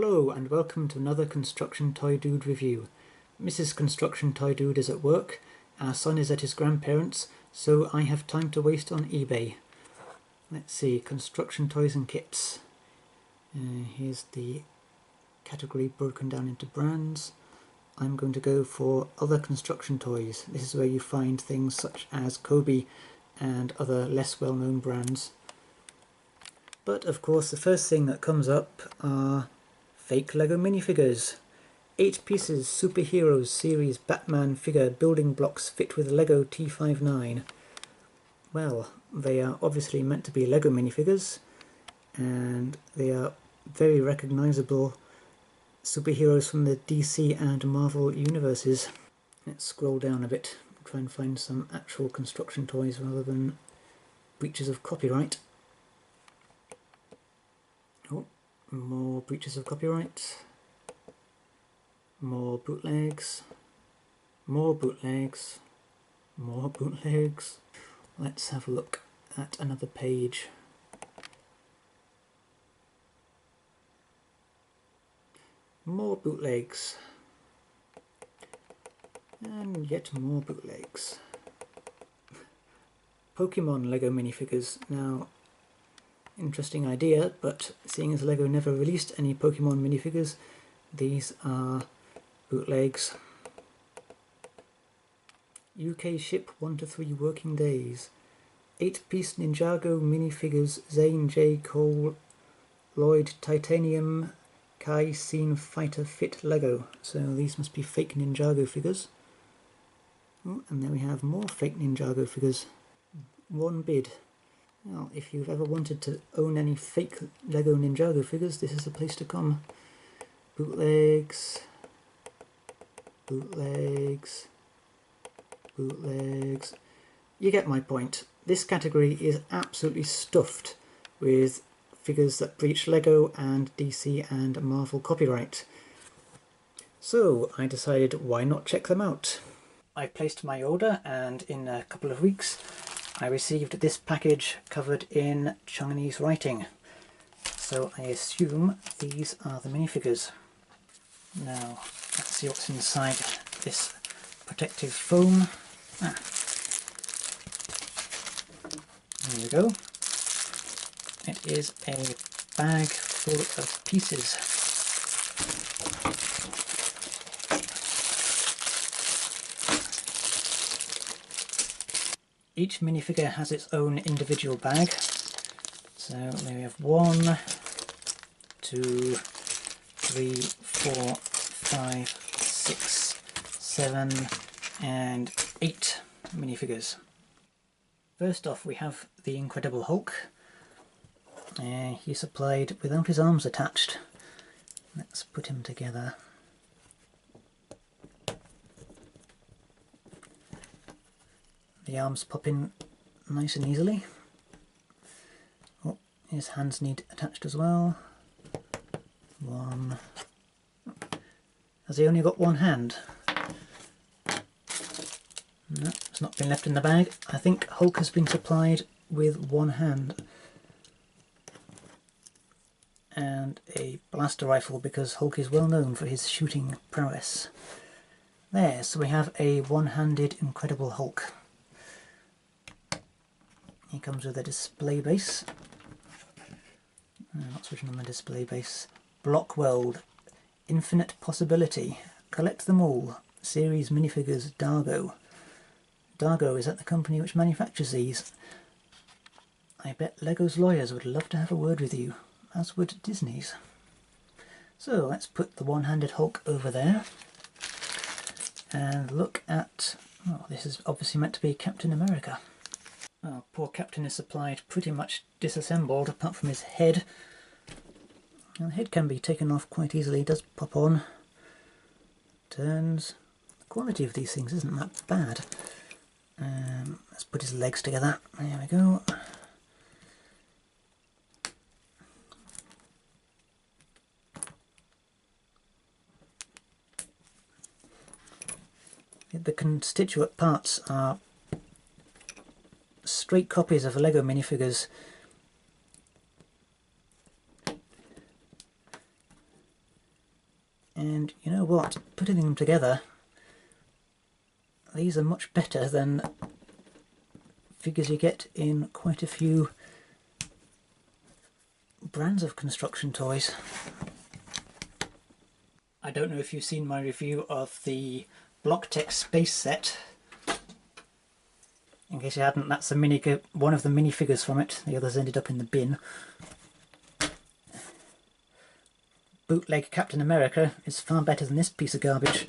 Hello and welcome to another Construction Toy Dude review. Mrs. Construction Toy Dude is at work, our son is at his grandparents', so I have time to waste on eBay. Let's see, construction toys and kits. Here's the category broken down into brands. I'm going to go for other construction toys. This is where you find things such as Kobe and other less well-known brands. But of course the first thing that comes up are fake Lego minifigures. 8 pieces superheroes series Batman figure building blocks fit with Lego T59. Well, they are obviously meant to be Lego minifigures, and they are very recognisable superheroes from the DC and Marvel universes. Let's scroll down a bit, try and find some actual construction toys rather than breaches of copyright. Oh, more breaches of copyright. More bootlegs. More bootlegs. More bootlegs. Let's have a look at another page. More bootlegs. And yet more bootlegs. Pokemon Lego minifigures. Now, interesting idea, but seeing as Lego never released any Pokemon minifigures, these are bootlegs. UK ship 1 to 3 working days. 8-piece Ninjago minifigures Zane J. Cole Lloyd Titanium Kai Scene Fighter Fit Lego. So these must be fake Ninjago figures. Oh, and then we have more fake Ninjago figures. 1 bid. Well, if you've ever wanted to own any fake Lego Ninjago figures, this is the place to come. Bootlegs. Bootlegs. Bootlegs. You get my point. This category is absolutely stuffed with figures that breach Lego and DC and Marvel copyright. So I decided, why not check them out? I placed my order, and in a couple of weeks I received this package covered in Chinese writing. So I assume these are the minifigures. Now let's see what's inside this protective foam. There we go. It is a bag full of pieces. Each minifigure has its own individual bag. So there we have 1, 2, 3, 4, 5, 6, 7 and 8 minifigures. First off we have the Incredible Hulk. He's supplied without his arms attached. Let's put him together. The arms pop in nice and easily. Oh, his hands need attached as well. 1. Has he only got 1 hand? No, it's not been left in the bag. I think Hulk has been supplied with 1 hand. And a blaster rifle, because Hulk is well known for his shooting prowess. There, so we have a one-handed Incredible Hulk. He comes with a display base. What's written on the display base? Blockweld, Infinite Possibility, Collect Them All, Series Minifigures Dargo. Dargo, is that the company which manufactures these? I bet Lego's lawyers would love to have a word with you, as would Disney's. So let's put the one-handed Hulk over there and look at, oh, this is obviously meant to be Captain America. Oh, poor Captain is supplied pretty much disassembled apart from his head. Now, the head can be taken off quite easily, it does pop on, turns. The quality of these things isn't that bad. Let's put his legs together, there we go. The constituent parts are straight copies of Lego minifigures. And you know what? Putting them together, these are much better than figures you get in quite a few brands of construction toys. I don't know if you've seen my review of the Blocktech Space Set. In case you hadn't, that's one of the minifigures from it. The others ended up in the bin. Bootleg Captain America is far better than this piece of garbage.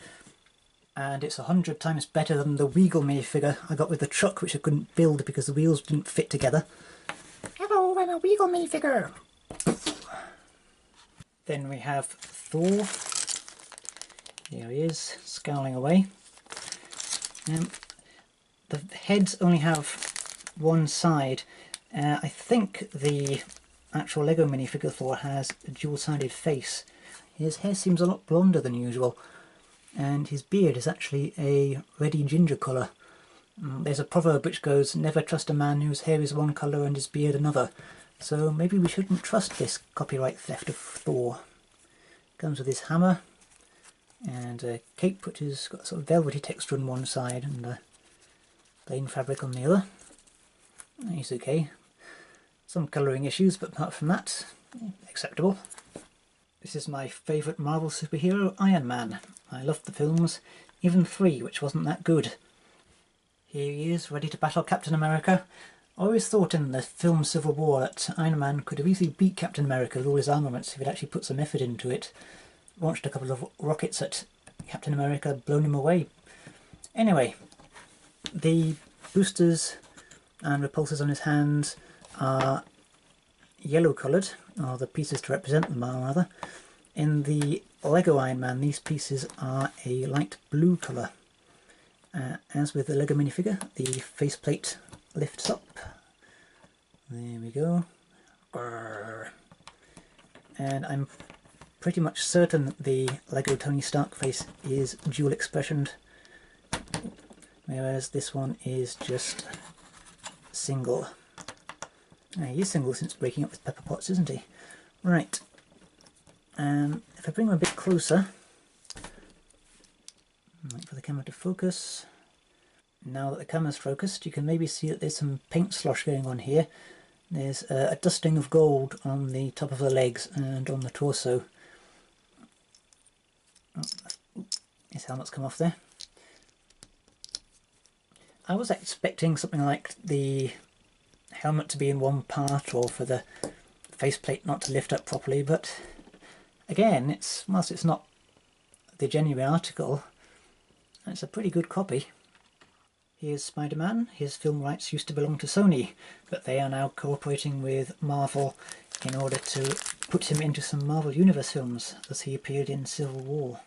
And it's 100 times better than the Weagle minifigure I got with the truck, which I couldn't build because the wheels didn't fit together. Hello, I'm a Weagle minifigure! Then we have Thor. Here he is, scowling away. The heads only have one side. I think the actual Lego minifigure Thor has a dual-sided face. His hair seems a lot blonder than usual, and his beard is actually a reddy ginger colour. There's a proverb which goes, never trust a man whose hair is one colour and his beard another. So maybe we shouldn't trust this copyright theft of Thor. Comes with his hammer and a cape which has got a sort of velvety texture on one side and a plain fabric on the other. He's okay. Some colouring issues, but apart from that, acceptable. This is my favourite Marvel superhero, Iron Man. I loved the films, even 3, which wasn't that good. Here he is, ready to battle Captain America. I always thought in the film Civil War that Iron Man could have easily beat Captain America with all his armaments if he'd actually put some effort into it. Launched a couple of rockets at Captain America, blown him away. Anyway, the boosters and repulsors on his hands are yellow coloured, or the pieces to represent them are rather. In the Lego Iron Man, these pieces are a light blue colour. As with the Lego minifigure, the faceplate lifts up. There we go. Grrr. And I'm pretty much certain that the Lego Tony Stark face is dual expressioned, whereas this one is just single. He is single since breaking up with Pepper Potts, isn't he? Right. If I bring him a bit closer, wait for the camera to focus. Now that the camera's focused, you can maybe see that there's some paint slosh going on here. There's a dusting of gold on the top of the legs and on the torso. Oh, his helmet's come off there. I was expecting something like the helmet to be in one part, or for the faceplate not to lift up properly, but again, whilst it's not the genuine article, it's a pretty good copy. Here's Spider-Man. His film rights used to belong to Sony, but they are now cooperating with Marvel in order to put him into some Marvel Universe films, as he appeared in Civil War.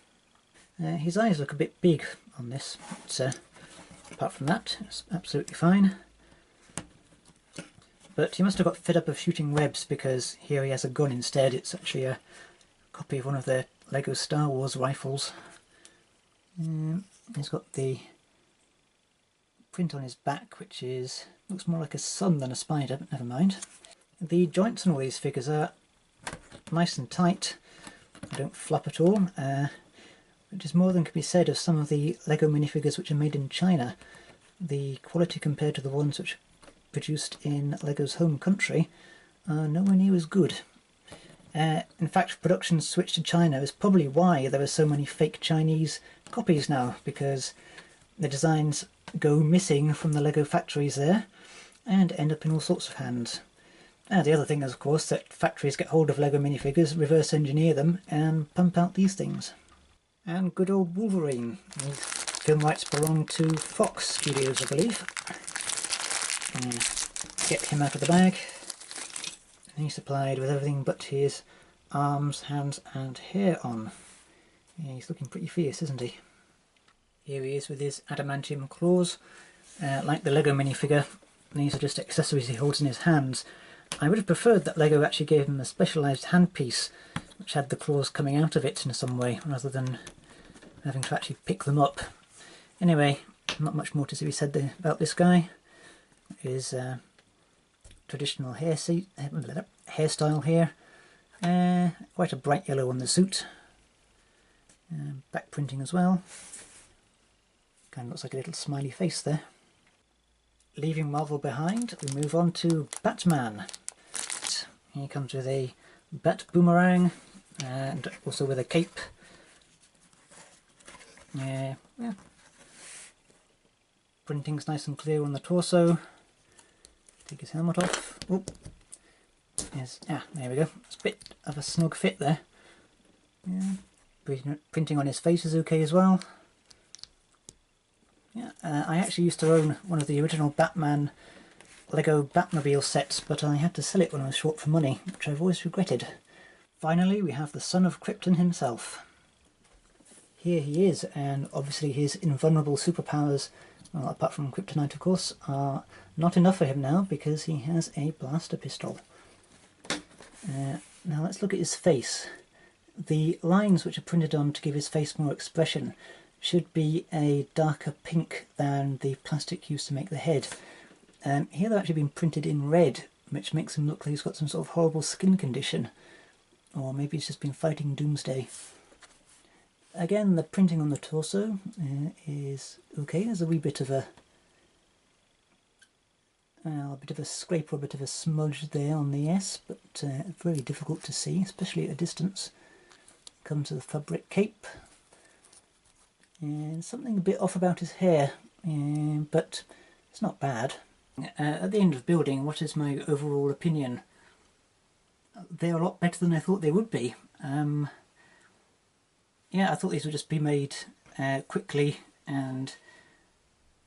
His eyes look a bit big on this, but apart from that, it's absolutely fine. But he must have got fed up of shooting webs, because here he has a gun instead. It's actually a copy of one of the Lego Star Wars rifles. He's got the print on his back, which looks more like a sun than a spider, but never mind. The joints on all these figures are nice and tight. They don't flop at all, which is more than can be said of some of the Lego minifigures which are made in China. The quality compared to the ones which are produced in Lego's home country are nowhere near as good. In fact, production switch to China is probably why there are so many fake Chinese copies now, because the designs go missing from the Lego factories there and end up in all sorts of hands. The other thing is, of course, that factories get hold of Lego minifigures, reverse engineer them and pump out these things. And good old Wolverine. His film rights belong to Fox Studios, I believe. Get him out of the bag. And he's supplied with everything but his arms, hands and hair on. Yeah, he's looking pretty fierce, isn't he? Here he is with his adamantium claws. Like the Lego minifigure, these are just accessories he holds in his hands. I would have preferred that Lego actually gave him a specialised handpiece which had the claws coming out of it in some way, rather than having to actually pick them up. Anyway, not much more to be said about this guy. His traditional hairstyle here. Quite a bright yellow on the suit. Back printing as well. Kind of looks like a little smiley face there. Leaving Marvel behind, we move on to Batman. He comes with a bat boomerang and also with a cape. Yeah. Printing's nice and clear on the torso. Take his helmet off. Oh, there we go. It's a bit of a snug fit there. Yeah. Printing on his face is okay as well. Yeah, I actually used to own one of the original Batman Lego Batmobile sets, but I had to sell it when I was short for money, which I've always regretted. Finally, we have the son of Krypton himself. Here he is, and obviously his invulnerable superpowers, well, apart from kryptonite of course, are not enough for him now because he has a blaster pistol. Now let's look at his face. The lines which are printed on to give his face more expression should be a darker pink than the plastic used to make the head. Here they've actually been printed in red, which makes him look like he's got some sort of horrible skin condition. Or maybe he's just been fighting Doomsday. Again, the printing on the torso is okay. There's a wee bit of a scrape or a bit of a smudge there on the S, but very difficult to see, especially at a distance. Comes with a fabric cape. And something a bit off about his hair, but it's not bad. At the end of building, what is my overall opinion? They're a lot better than I thought they would be. Yeah, I thought these would just be made quickly and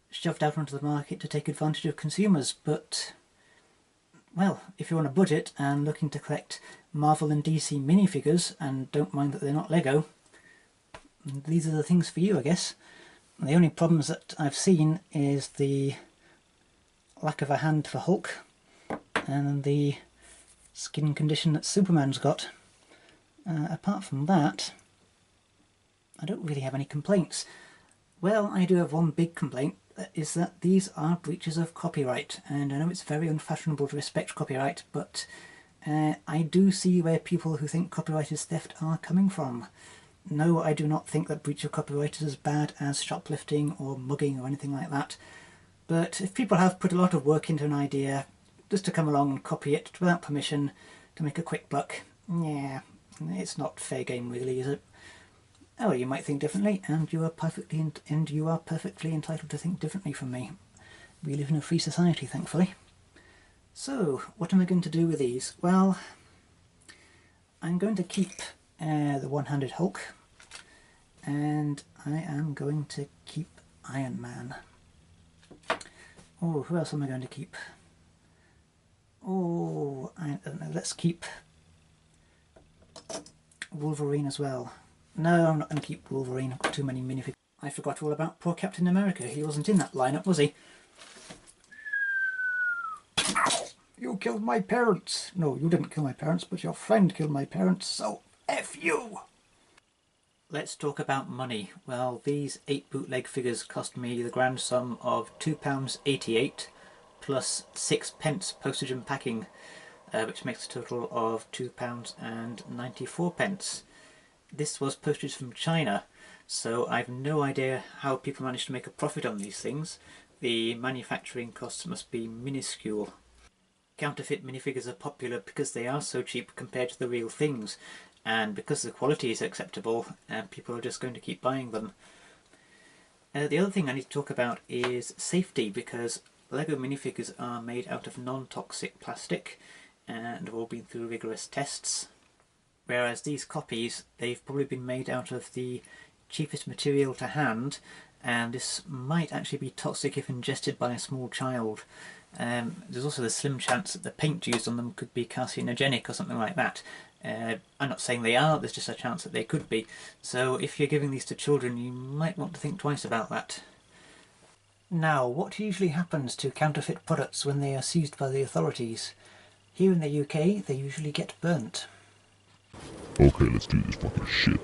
shoved out onto the market to take advantage of consumers, but, well, if you're on a budget and looking to collect Marvel and DC minifigures and don't mind that they're not Lego, these are the things for you, I guess. The only problems that I've seen is the lack of a hand for Hulk and the skin condition that Superman's got. Apart from that, I don't really have any complaints. Well, I do have one big complaint, is that these are breaches of copyright, and I know it's very unfashionable to respect copyright, but I do see where people who think copyright is theft are coming from. No, I do not think that breach of copyright is as bad as shoplifting or mugging or anything like that, but if people have put a lot of work into an idea just to come along and copy it without permission to make a quick buck, yeah, it's not fair game really, is it? Oh, you might think differently, and you are perfectly entitled to think differently from me. We live in a free society, thankfully. So, what am I going to do with these? Well, I'm going to keep the one-handed Hulk, and I am going to keep Iron Man. Oh, who else am I going to keep? Oh, I don't know, let's keep Wolverine as well. No, I'm not going to keep Wolverine, I've got too many minifigures. I forgot all about poor Captain America, he wasn't in that lineup, was he? You killed my parents! No, you didn't kill my parents, but your friend killed my parents, so F you! Let's talk about money. Well, these 8 bootleg figures cost me the grand sum of £2.88 plus 6p postage and packing, which makes a total of £2.94. This was postage from China, so I've no idea how people manage to make a profit on these things. The manufacturing costs must be minuscule. Counterfeit minifigures are popular because they are so cheap compared to the real things, and because the quality is acceptable, people are just going to keep buying them. The other thing I need to talk about is safety, because Lego minifigures are made out of non-toxic plastic and have all been through rigorous tests. Whereas these copies, they've probably been made out of the cheapest material to hand, and this might actually be toxic if ingested by a small child. There's also the slim chance that the paint used on them could be carcinogenic or something like that. I'm not saying they are, there's just a chance that they could be. So if you're giving these to children, you might want to think twice about that. Now, what usually happens to counterfeit products when they are seized by the authorities? Here in the UK, they usually get burnt. Okay, let's do this fucking shit.